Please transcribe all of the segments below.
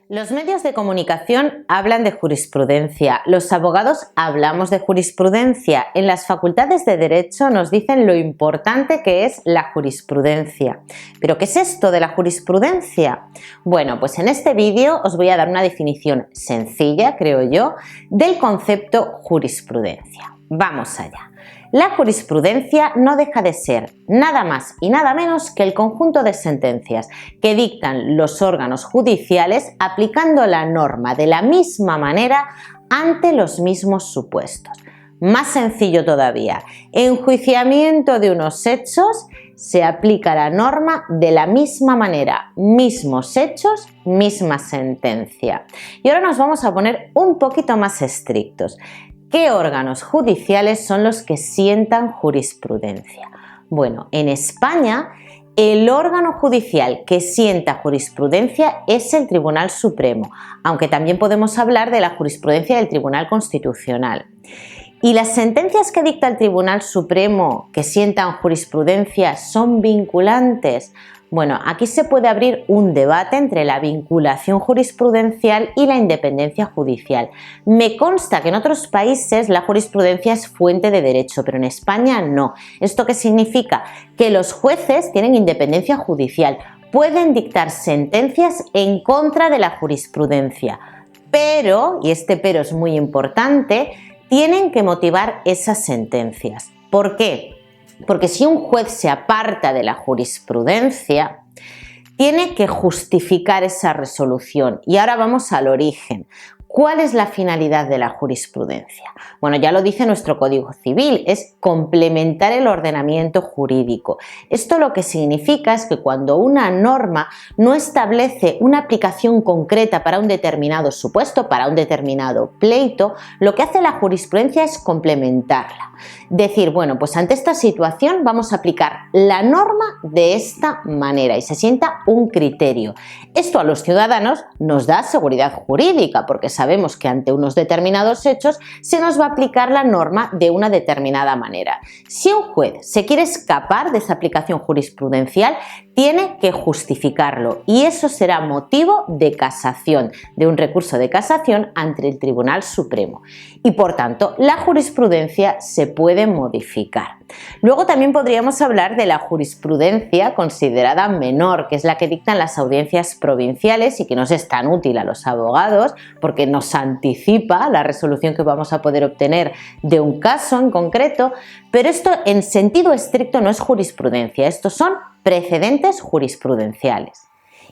Los medios de comunicación hablan de jurisprudencia, los abogados hablamos de jurisprudencia, en las facultades de Derecho nos dicen lo importante que es la jurisprudencia. ¿Pero qué es esto de la jurisprudencia? Bueno, pues en este vídeo os voy a dar una definición sencilla, creo yo, del concepto jurisprudencia. Vamos allá. La jurisprudencia no deja de ser nada más y nada menos que el conjunto de sentencias que dictan los órganos judiciales aplicando la norma de la misma manera ante los mismos supuestos. Más sencillo todavía, enjuiciamiento de unos hechos se aplica la norma de la misma manera, mismos hechos, misma sentencia. Y ahora nos vamos a poner un poquito más estrictos. ¿Qué órganos judiciales son los que sientan jurisprudencia? Bueno, en España el órgano judicial que sienta jurisprudencia es el Tribunal Supremo, aunque también podemos hablar de la jurisprudencia del Tribunal Constitucional. ¿Y las sentencias que dicta el Tribunal Supremo que sientan jurisprudencia son vinculantes? Bueno, aquí se puede abrir un debate entre la vinculación jurisprudencial y la independencia judicial. Me consta que en otros países la jurisprudencia es fuente de derecho, pero en España no. ¿Esto qué significa? Que los jueces tienen independencia judicial, pueden dictar sentencias en contra de la jurisprudencia, pero, y este pero es muy importante, tienen que motivar esas sentencias. ¿Por qué? Porque si un juez se aparta de la jurisprudencia, tiene que justificar esa resolución. Y ahora vamos al origen. ¿Cuál es la finalidad de la jurisprudencia? Bueno, ya lo dice nuestro Código Civil, es complementar el ordenamiento jurídico. Esto lo que significa es que cuando una norma no establece una aplicación concreta para un determinado supuesto, para un determinado pleito, lo que hace la jurisprudencia es complementarla. Decir, bueno, pues ante esta situación vamos a aplicar la norma de esta manera y se sienta un criterio. Esto a los ciudadanos nos da seguridad jurídica porque sabemos que ante unos determinados hechos se nos va a aplicar la norma de una determinada manera. Si un juez se quiere escapar de esa aplicación jurisprudencial, tiene que justificarlo y eso será motivo de casación, de un recurso de casación ante el Tribunal Supremo. Y por tanto, la jurisprudencia se puede modificar. Luego también podríamos hablar de la jurisprudencia considerada menor, que es la que dictan las audiencias provinciales y que nos es tan útil a los abogados porque nos anticipa la resolución que vamos a poder obtener de un caso en concreto, pero esto en sentido estricto no es jurisprudencia, estos son precedentes jurisprudenciales.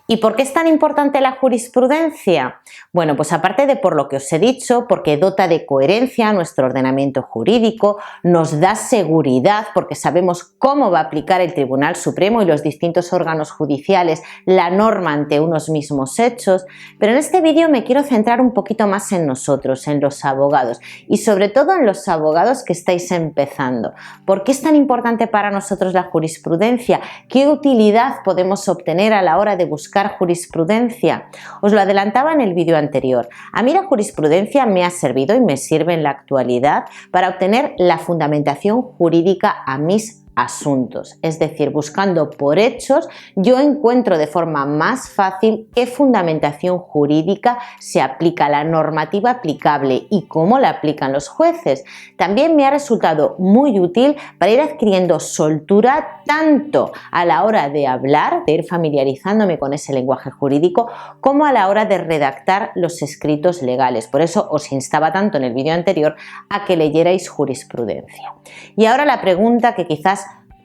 ¿Y por qué es tan importante la jurisprudencia? Bueno, pues aparte de por lo que os he dicho, porque dota de coherencia a nuestro ordenamiento jurídico, nos da seguridad porque sabemos cómo va a aplicar el Tribunal Supremo y los distintos órganos judiciales la norma ante unos mismos hechos, pero en este vídeo me quiero centrar un poquito más en nosotros, en los abogados y sobre todo en los abogados que estáis empezando. ¿Por qué es tan importante para nosotros la jurisprudencia? ¿Qué utilidad podemos obtener a la hora de buscar jurisprudencia? Os lo adelantaba en el vídeo anterior. A mí la jurisprudencia me ha servido y me sirve en la actualidad para obtener la fundamentación jurídica a mis asuntos, es decir, buscando por hechos, yo encuentro de forma más fácil qué fundamentación jurídica se aplica a la normativa aplicable y cómo la aplican los jueces. También me ha resultado muy útil para ir adquiriendo soltura tanto a la hora de hablar, de ir familiarizándome con ese lenguaje jurídico, como a la hora de redactar los escritos legales. Por eso os instaba tanto en el vídeo anterior a que leyerais jurisprudencia. Y ahora la pregunta que quizás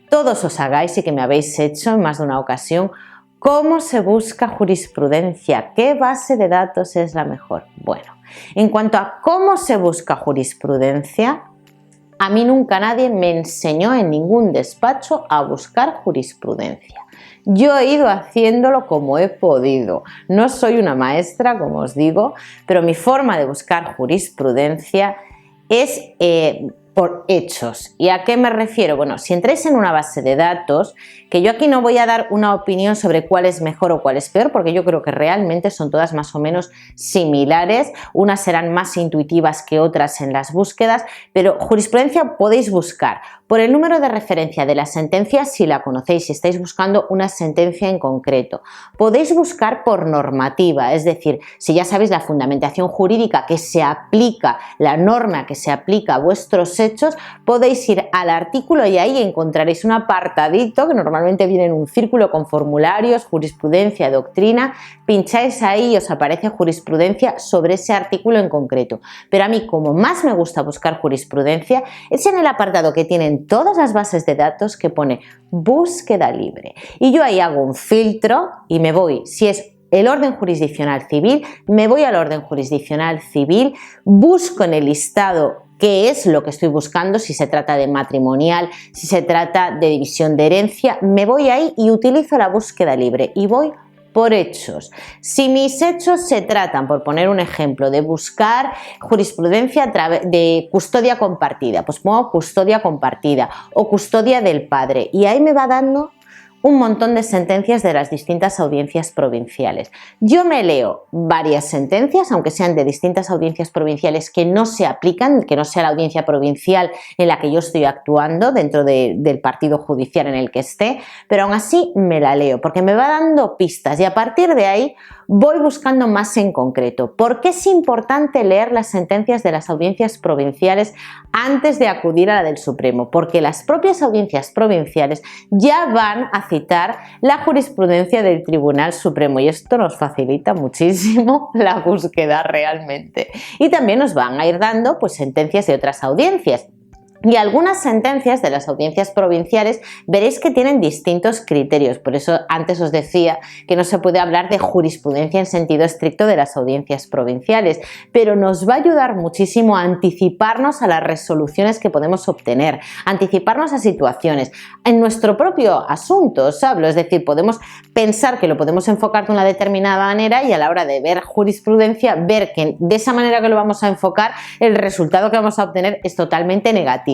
todos os hagáis y que me habéis hecho en más de una ocasión: ¿cómo se busca jurisprudencia? ¿Qué base de datos es la mejor? Bueno, en cuanto a cómo se busca jurisprudencia, a mí nunca nadie me enseñó en ningún despacho a buscar jurisprudencia. Yo he ido haciéndolo como he podido. No soy una maestra, como os digo, pero mi forma de buscar jurisprudencia es por hechos. ¿Y a qué me refiero? Bueno, si entráis en una base de datos, que yo aquí no voy a dar una opinión sobre cuál es mejor o cuál es peor, porque yo creo que realmente son todas más o menos similares, unas serán más intuitivas que otras en las búsquedas, pero jurisprudencia podéis buscar por el número de referencia de la sentencia si la conocéis, si estáis buscando una sentencia en concreto. Podéis buscar por normativa, es decir, si ya sabéis la fundamentación jurídica que se aplica, la norma que se aplica a vuestros hechos, podéis ir al artículo y ahí encontraréis un apartadito que normalmente viene en un círculo con formularios, jurisprudencia, doctrina, pincháis ahí y os aparece jurisprudencia sobre ese artículo en concreto. Pero a mí, como más me gusta buscar jurisprudencia, es en el apartado que tienen todas las bases de datos que pone búsqueda libre. Y yo ahí hago un filtro y me voy, si es el orden jurisdiccional civil, me voy al orden jurisdiccional civil, busco en el listado qué es lo que estoy buscando, si se trata de matrimonial, si se trata de división de herencia, me voy ahí y utilizo la búsqueda libre y voy por hechos. Si mis hechos se tratan, por poner un ejemplo, de buscar jurisprudencia a través de custodia compartida, pues pongo custodia compartida o custodia del padre y ahí me va dando un montón de sentencias de las distintas audiencias provinciales. Yo me leo varias sentencias, aunque sean de distintas audiencias provinciales que no se aplican, que no sea la audiencia provincial en la que yo estoy actuando dentro del partido judicial en el que esté, pero aún así me la leo porque me va dando pistas y a partir de ahí voy buscando más en concreto. ¿Por qué es importante leer las sentencias de las audiencias provinciales antes de acudir a la del Supremo? Porque las propias audiencias provinciales ya van a citar la jurisprudencia del Tribunal Supremo y esto nos facilita muchísimo la búsqueda realmente. Y también nos van a ir dando pues sentencias de otras audiencias. Y algunas sentencias de las audiencias provinciales veréis que tienen distintos criterios, por eso antes os decía que no se puede hablar de jurisprudencia en sentido estricto de las audiencias provinciales, pero nos va a ayudar muchísimo a anticiparnos a las resoluciones que podemos obtener, anticiparnos a situaciones. En nuestro propio asunto os hablo, es decir, podemos pensar que lo podemos enfocar de una determinada manera y a la hora de ver jurisprudencia, ver que de esa manera que lo vamos a enfocar, el resultado que vamos a obtener es totalmente negativo.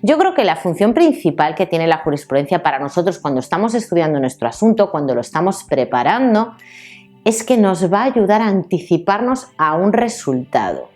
Yo creo que la función principal que tiene la jurisprudencia para nosotros cuando estamos estudiando nuestro asunto, cuando lo estamos preparando, es que nos va a ayudar a anticiparnos a un resultado,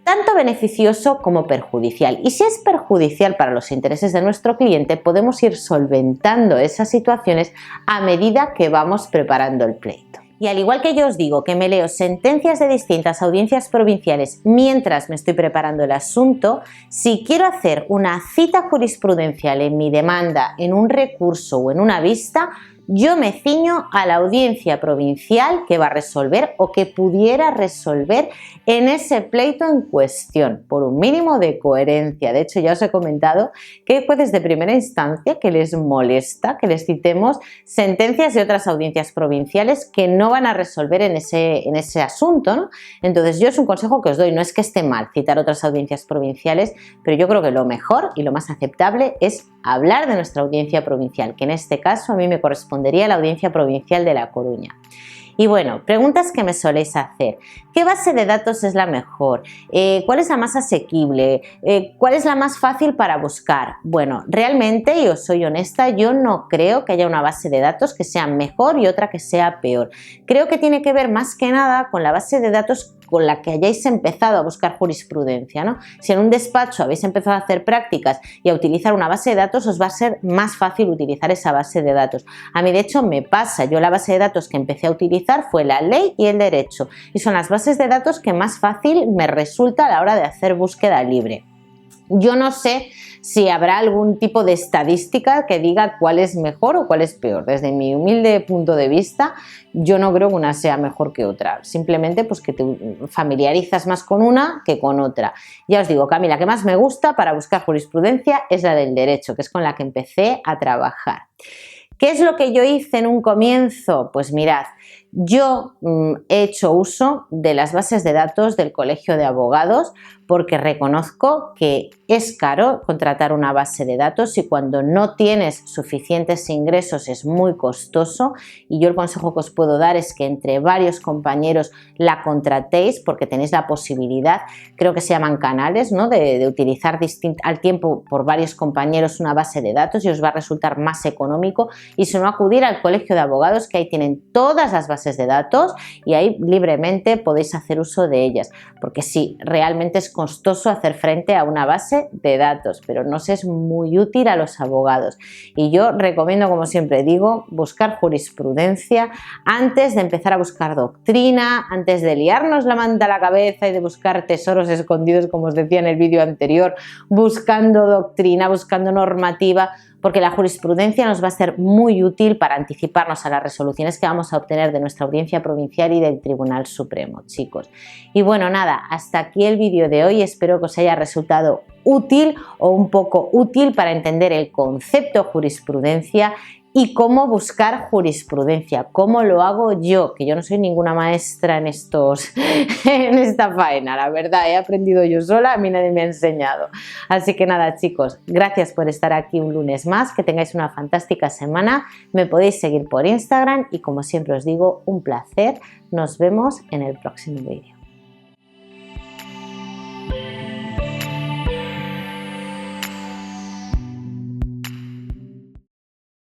tanto beneficioso como perjudicial. Y si es perjudicial para los intereses de nuestro cliente, podemos ir solventando esas situaciones a medida que vamos preparando el pleito. Y al igual que yo os digo que me leo sentencias de distintas audiencias provinciales mientras me estoy preparando el asunto, si quiero hacer una cita jurisprudencial en mi demanda, en un recurso o en una vista, yo me ciño a la audiencia provincial que va a resolver o que pudiera resolver en ese pleito en cuestión, por un mínimo de coherencia. De hecho, ya os he comentado que hay jueces de primera instancia que les molesta que les citemos sentencias de otras audiencias provinciales que no van a resolver en ese asunto, ¿no? Entonces, yo es un consejo que os doy, no es que esté mal citar otras audiencias provinciales, pero yo creo que lo mejor y lo más aceptable es hablar de nuestra audiencia provincial, que en este caso a mí me correspondería la Audiencia Provincial de La Coruña. Y bueno, preguntas que me soléis hacer. ¿Qué base de datos es la mejor? ¿Cuál es la más asequible? ¿Cuál es la más fácil para buscar? Bueno, realmente, y os soy honesta, yo no creo que haya una base de datos que sea mejor y otra que sea peor. Creo que tiene que ver más que nada con la base de datos con la que hayáis empezado a buscar jurisprudencia, ¿no? Si en un despacho habéis empezado a hacer prácticas y a utilizar una base de datos, os va a ser más fácil utilizar esa base de datos. A mí, de hecho, me pasa. Yo la base de datos que empecé a utilizar fue la ley y el derecho. Y son las bases de datos que más fácil me resulta a la hora de hacer búsqueda libre. Yo no sé si habrá algún tipo de estadística que diga cuál es mejor o cuál es peor. Desde mi humilde punto de vista, yo no creo que una sea mejor que otra. Simplemente pues que te familiarizas más con una que con otra. Ya os digo que a mí la que más me gusta para buscar jurisprudencia es la del derecho, que es con la que empecé a trabajar. ¿Qué es lo que yo hice en un comienzo? Pues mirad, Yo he hecho uso de las bases de datos del Colegio de Abogados porque reconozco que es caro contratar una base de datos y cuando no tienes suficientes ingresos es muy costoso, y yo el consejo que os puedo dar es que entre varios compañeros la contratéis porque tenéis la posibilidad, creo que se llaman canales, ¿no? de utilizar al tiempo por varios compañeros una base de datos y os va a resultar más económico, y si no, acudir al Colegio de Abogados, que ahí tienen todas las bases de datos y ahí libremente podéis hacer uso de ellas, porque sí, realmente es costoso hacer frente a una base de datos, pero nos es muy útil a los abogados. Y yo recomiendo, como siempre digo, buscar jurisprudencia antes de empezar a buscar doctrina, antes de liarnos la manta a la cabeza y de buscar tesoros escondidos, como os decía en el vídeo anterior, buscando doctrina, buscando normativa, porque la jurisprudencia nos va a ser muy útil para anticiparnos a las resoluciones que vamos a obtener de nuestra audiencia provincial y del Tribunal Supremo, chicos. Y bueno, nada, hasta aquí el vídeo de hoy. Espero que os haya resultado útil o un poco útil para entender el concepto jurisprudencia y cómo buscar jurisprudencia, cómo lo hago yo, que yo no soy ninguna maestra en esta faena, la verdad, he aprendido yo sola, a mí nadie me ha enseñado. Así que nada, chicos, gracias por estar aquí un lunes más, que tengáis una fantástica semana, me podéis seguir por Instagram y como siempre os digo, un placer, nos vemos en el próximo vídeo.